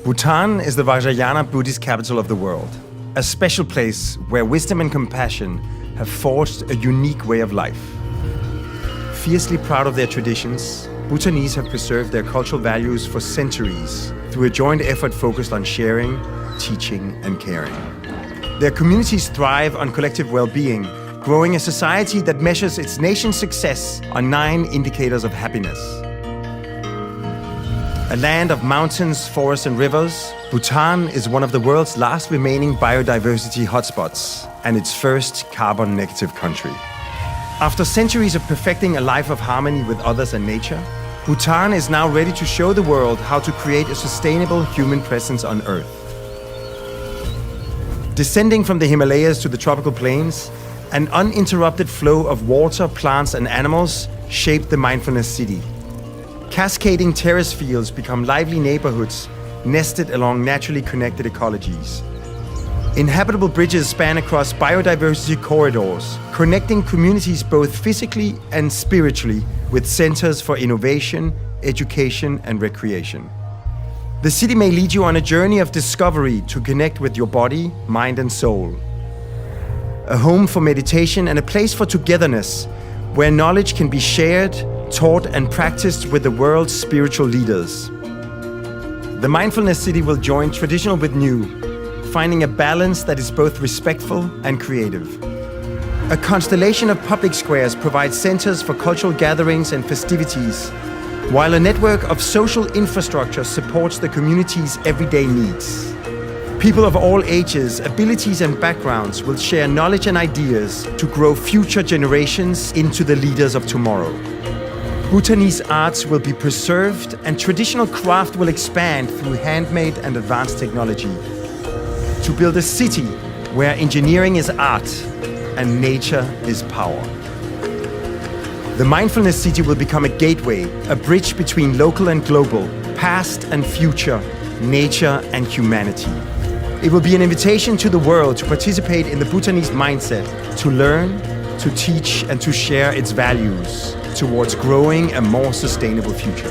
Bhutan is the Vajrayana Buddhist capital of the world, a special place where wisdom and compassion have forged a unique way of life. Fiercely proud of their traditions, Bhutanese have preserved their cultural values for centuries through a joint effort focused on sharing, teaching, and caring. Their communities thrive on collective well-being, growing a society that measures its nation's success on 9 indicators of happiness. A land of mountains, forests, and rivers, Bhutan is one of the world's last remaining biodiversity hotspots and its first carbon-negative country. After centuries of perfecting a life of harmony with others and nature, Bhutan is now ready to show the world how to create a sustainable human presence on Earth. Descending from the Himalayas to the tropical plains, an uninterrupted flow of water, plants, and animals shaped the Mindfulness City. Cascading terrace fields become lively neighborhoods nested along naturally connected ecologies. Inhabitable bridges span across biodiversity corridors, connecting communities both physically and spiritually with centers for innovation, education, and recreation. The city may lead you on a journey of discovery to connect with your body, mind, and soul. A home for meditation and a place for togetherness, where knowledge can be shared, taught, and practiced with the world's spiritual leaders. The Mindfulness City will join traditional with new, finding a balance that is both respectful and creative. A constellation of public squares provides centers for cultural gatherings and festivities, while a network of social infrastructure supports the community's everyday needs. People of all ages, abilities, and backgrounds will share knowledge and ideas to grow future generations into the leaders of tomorrow. Bhutanese arts will be preserved and traditional craft will expand through handmade and advanced technology to build a city where engineering is art and nature is power. The Mindfulness City will become a gateway, a bridge between local and global, past and future, nature and humanity. It will be an invitation to the world to participate in the Bhutanese mindset, to learn, to teach, and to share its values towards growing a more sustainable future.